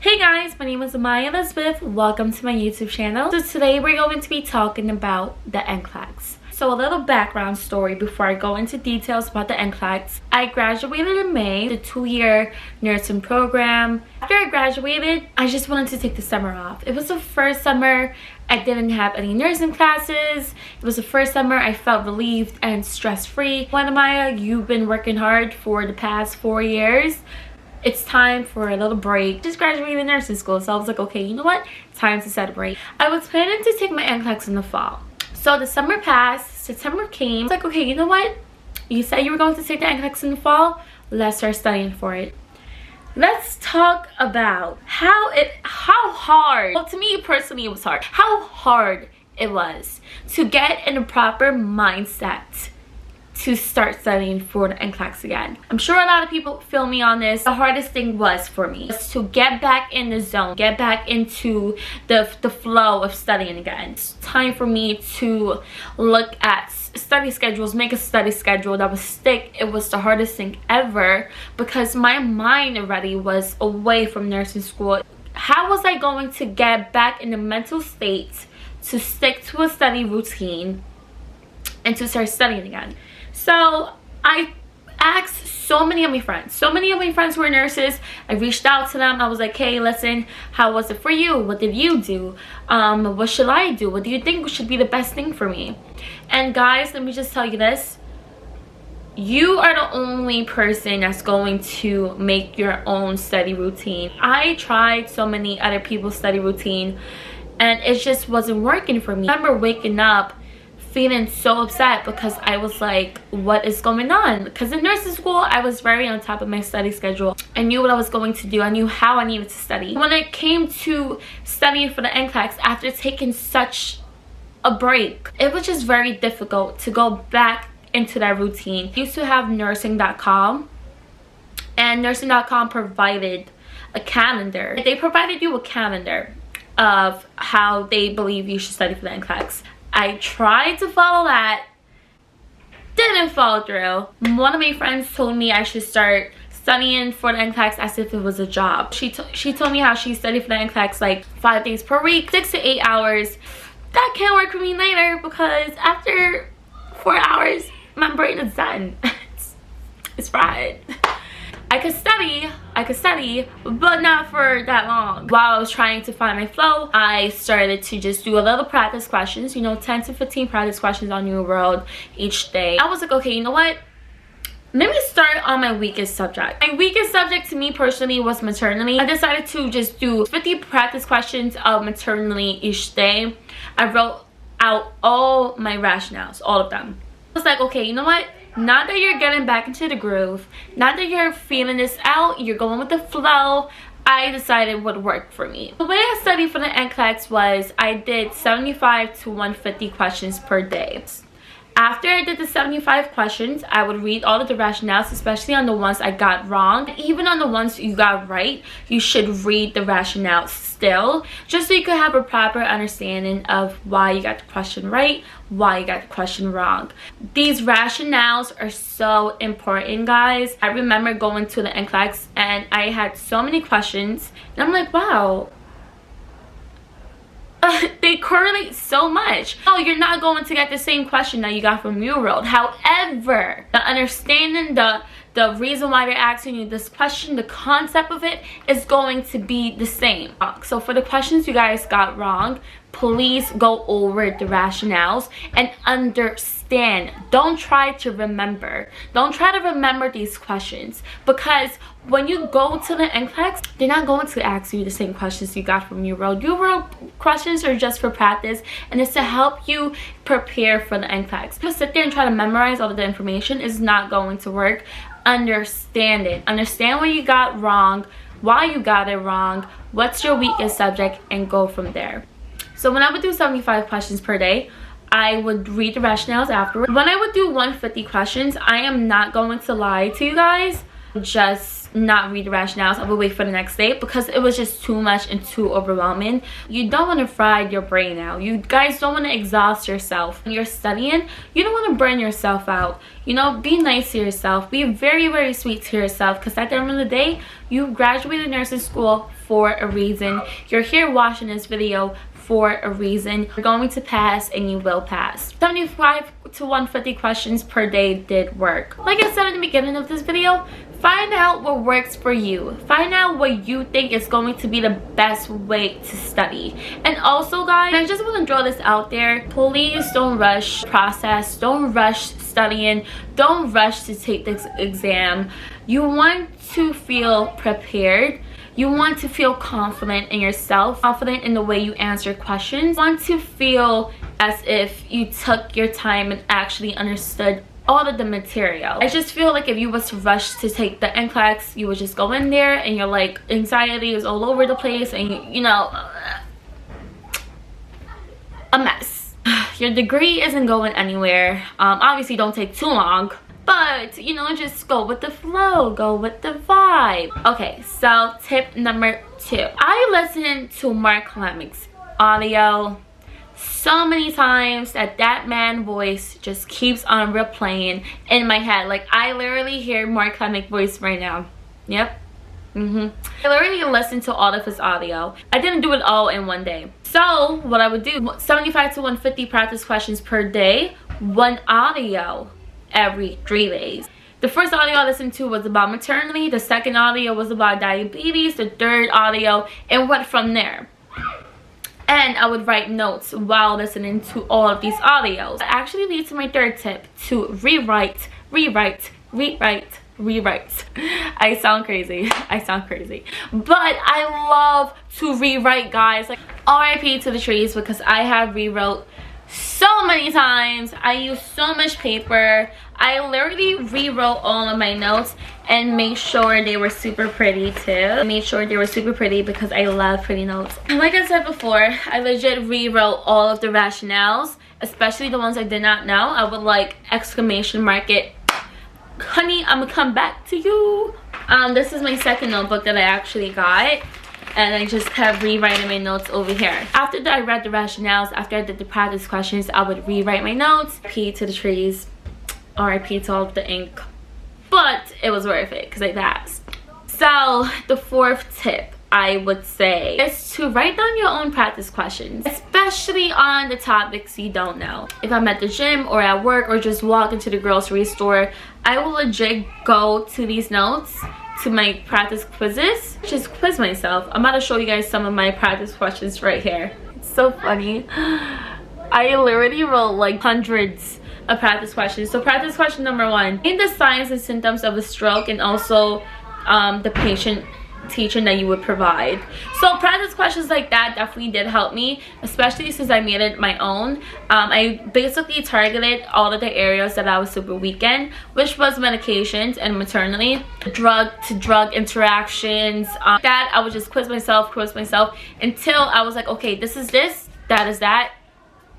Hey guys, my name is amayaelizabethx. Welcome to my YouTube channel. So today we're going to be talking about the NCLEX. So a little background story before I go into details about the NCLEX. I graduated in May, the 2-year nursing program. After I graduated, I just wanted to take the summer off. It was the first summer I didn't have any nursing classes. It was the first summer I felt relieved and stress-free. When Amaya, you've been working hard for the past 4 years. It's time for a little break. Just graduated nursing school, so I was like, okay, you know what? It's time to celebrate. I was planning to take my NCLEX in the fall. So the summer passed, September came. I was like, okay, you know what? You said you were going to take the NCLEX in the fall. Let's start studying for it. Let's talk about how hard, well, to me personally it was hard, how hard it was to get in a proper mindset to start studying for the NCLEX again. I'm sure a lot of people feel me on this. The hardest thing was for me was to get back in the zone, get back into the flow of studying again. It's time for me to look at study schedules, make a study schedule that would stick. It was the hardest thing ever because my mind already was away from nursing school. How was I going to get back in the mental state to stick to a study routine and to start studying again? So I asked so many of my friends who were nurses. I reached out to them. I was like, hey, listen, how was it for you? What did you do? What should I do? What do you think should be the best thing for me? And guys, let me just tell you this. You are the only person that's going to make your own study routine. I tried so many other people's study routine and it just wasn't working for me. I remember waking up feeling so upset because I was like, what is going on? Because in nursing school I was very on top of my study schedule. I knew what I was going to do. I knew how I needed to study. When it came to studying for the NCLEX, after taking such a break, it was just very difficult to go back into that routine. I used to have nursing.com, and nursing.com provided a calendar. They provided you a calendar of how they believe you should study for the NCLEX. I tried to follow that, didn't follow through. One of my friends told me I should start studying for the NCLEX as if it was a job. She told me how she studied for the NCLEX like 5 days per week, 6 to 8 hours. That can't work for me later because after 4 hours, my brain is done. It's fried. I could study, but not for that long. While I was trying to find my flow, I started to just do a little practice questions, you know, 10 to 15 practice questions on New World each day. I was like, okay, you know what? Let me start on my weakest subject. My weakest subject to me personally was maternity. I decided to just do 50 practice questions of maternity each day. I wrote out all my rationales, all of them. I was like, okay, you know what? Now that you're getting back into the groove, now that you're feeling this out, you're going with the flow, I decided what worked for me. The way I studied for the NCLEX was I did 75 to 150 questions per day. After I did the 75 questions, I would read all of the rationales, especially on the ones I got wrong. Even on the ones you got right, you should read the rationales still, just so you could have a proper understanding of why you got the question right, why you got the question wrong. These rationales are so important, guys. I remember going to the NCLEX and I had so many questions and I'm like, wow, they correlate so much. Oh, you're not going to get the same question that you got from New World. However, the understanding, the reason why they're asking you this question, the concept of it is going to be the same. So for the questions you guys got wrong, please go over the rationales and understand. Don't try to remember. Don't try to remember these questions, because when you go to the NCLEX, they're not going to ask you the same questions you got from New World. New World questions are just for practice, and it's to help you prepare for the NCLEX. Just sit there and try to memorize all of the information is not going to work. Understand it. Understand what you got wrong, why you got it wrong, what's your weakest subject, and go from there. So when I would do 75 questions per day, I would read the rationales afterwards. When I would do 150 questions, I am not going to lie to you guys, just not read the rationales. I would wait for the next day because it was just too much and too overwhelming. You don't want to fry your brain out. You guys don't want to exhaust yourself. When you're studying, you don't want to burn yourself out. You know, be nice to yourself. Be very, very sweet to yourself, because at the end of the day, you graduated nursing school for a reason. You're here watching this video for a reason. You're going to pass, and you will pass. 75 to 150 questions per day did work. Like I said in the beginning of this video, find out what works for you. Find out what you think is going to be the best way to study. And also, guys, I just want to draw this out there. Please don't rush process. Don't rush studying. Don't rush to take this exam. You want to feel prepared. You want to feel confident in yourself, confident in the way you answer questions. You want to feel as if you took your time and actually understood all of the material. I just feel like if you was to rush to take the NCLEX, you would just go in there and you're like, anxiety is all over the place, and you know, a mess. Your degree isn't going anywhere. Obviously don't take too long, but you know, just go with the flow, go with the vibe. Okay, so tip number 2. I listened to ℍ𝔼𝕃𝕃𝕃's audio so many times that man voice just keeps on replaying in my head. Like, I literally hear ℍ𝔼𝕃𝕃 voice right now. Yep. I literally listened to all of his audio. I didn't do it all in one day. So what I would do, 75 to 150 practice questions per day, 1 audio every 3 days. The first audio I listened to was about maternity. The second audio was about diabetes. The third audio, and went from there. And I would write notes while listening to all of these audios. That actually leads to my 3rd tip, to rewrite. I sound crazy. I sound crazy. But I love to rewrite, guys. Like, RIP to the trees, because I have rewrote so many times. I use so much paper. I literally rewrote all of my notes and made sure they were super pretty too. I made sure they were super pretty because I love pretty notes. And like I said before, I legit rewrote all of the rationales, especially the ones I did not know. I would like exclamation mark it. Honey, I'm gonna come back to you. This is my 2nd notebook that I actually got. And I just kept rewriting my notes over here. After I read the rationales, after I did the practice questions, I would rewrite my notes. P to the trees. RIP to all of the ink. But it was worth it because I passed. So the 4th tip I would say is to write down your own practice questions, especially on the topics you don't know. If I'm at the gym or at work or just walk into the grocery store, I will legit go to these notes, to my practice quizzes, just quiz myself. I'm about to show you guys some of my practice questions right here. It's so funny. I literally wrote like hundreds of practice questions. So practice question number 1, name the signs and symptoms of a stroke, and also the patient teaching that you would provide. So practice questions like that definitely did help me, especially since I made it my own. I basically targeted all of the areas that I was super weak in, which was medications and maternity, drug to drug interactions. That I would just quiz myself until I was like, okay, this is this, that is that,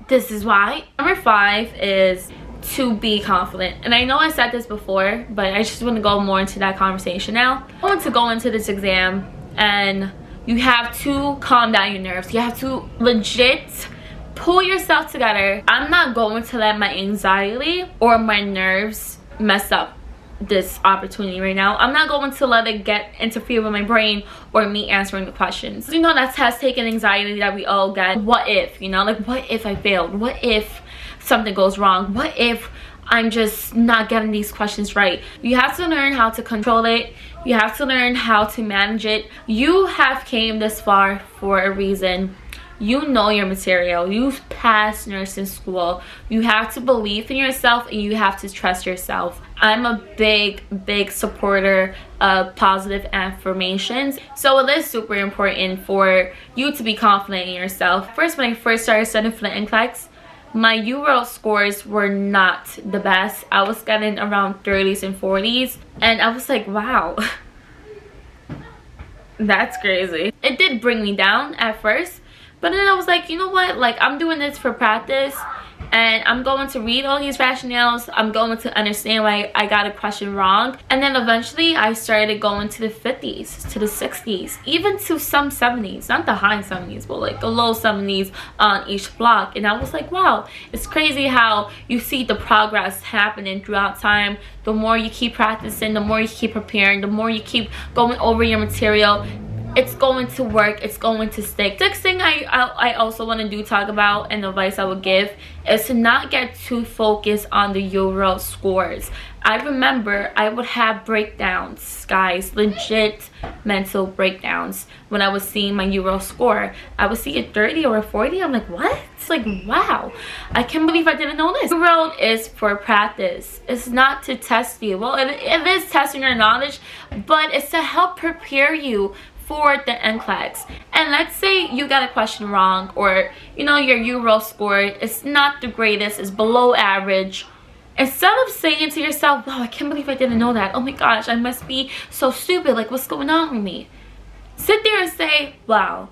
this is why. Number 5 is to be confident. And I know I said this before, but I just want to go more into that conversation now. I want to go into this exam, and you have to calm down your nerves. You have to legit pull yourself together. I'm not going to let my anxiety or my nerves mess up this opportunity right now. I'm not going to let it interfere with my brain or me answering the questions. You know, that test taking anxiety that we all get. What if, you know, like, what if I failed? What if something goes wrong? What if I'm just not getting these questions right? You have to learn how to control it. You have to learn how to manage it. You have came this far for a reason. You know your material. You've passed nursing school. You have to believe in yourself, and you have to trust yourself. I'm a big supporter of positive affirmations. So it is super important for you to be confident in yourself. First, when I first started studying for the NCLEX, my UWorld scores were not the best. I was getting around 30s and 40s, and I was like, wow, that's crazy. It did bring me down at first, but then I was like, you know what, like, I'm doing this for practice, and I'm going to read all these rationales. I'm going to understand why I got a question wrong, and then eventually I started going to the 50s, to the 60s, even to some 70s, not the high 70s, but like the low 70s on each block. And I was like, wow, it's crazy how you see the progress happening throughout time. The more you keep practicing, the more you keep preparing, the more you keep going over your material, it's going to work, it's going to stick. Next thing I also want to talk about, and the advice I would give, is to not get too focused on the Euro scores. I remember I would have breakdowns, guys, legit mental breakdowns when I was seeing my Euro score. I would see a 30 or a 40. I'm like, what? It's like, wow, I can't believe I didn't know this. Euro is for practice. It's not to test you. Well, it is testing your knowledge, but it's to help prepare you for the NCLEX. And let's say you got a question wrong, or you know your Euro score is not the greatest, it's below average. Instead of saying to yourself, wow, I can't believe I didn't know that, oh my gosh, I must be so stupid, like what's going on with me, sit there and say, wow,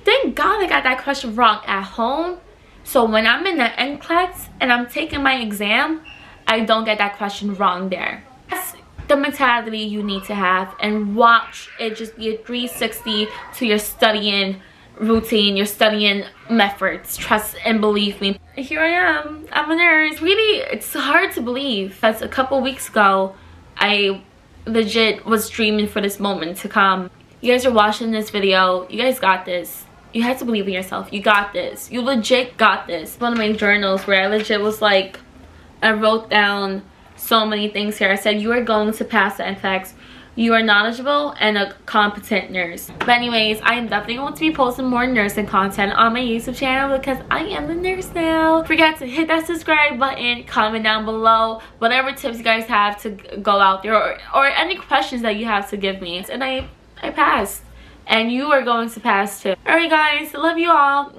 thank God I got that question wrong at home, so when I'm in the NCLEX and I'm taking my exam, I don't get that question wrong there. That's the mentality you need to have, and watch it just be a 360 to your studying routine, your studying methods. Trust and believe me. Here I am, I'm a nurse. Really, it's hard to believe, because a couple weeks ago I legit was dreaming for this moment to come. You guys are watching this video, you guys got this. You have to believe in yourself. You got this. You legit got this. One of my journals where I legit was like, I wrote down so many things here. I said, you are going to pass the NCLEX. You are knowledgeable and a competent nurse. But anyways, I am definitely going to be posting more nursing content on my YouTube channel, because I am the nurse now. Don't forget to hit that subscribe button, comment down below whatever tips you guys have to go out there, or any questions that you have to give me. And I passed, and you are going to pass too. Alright guys, love you all.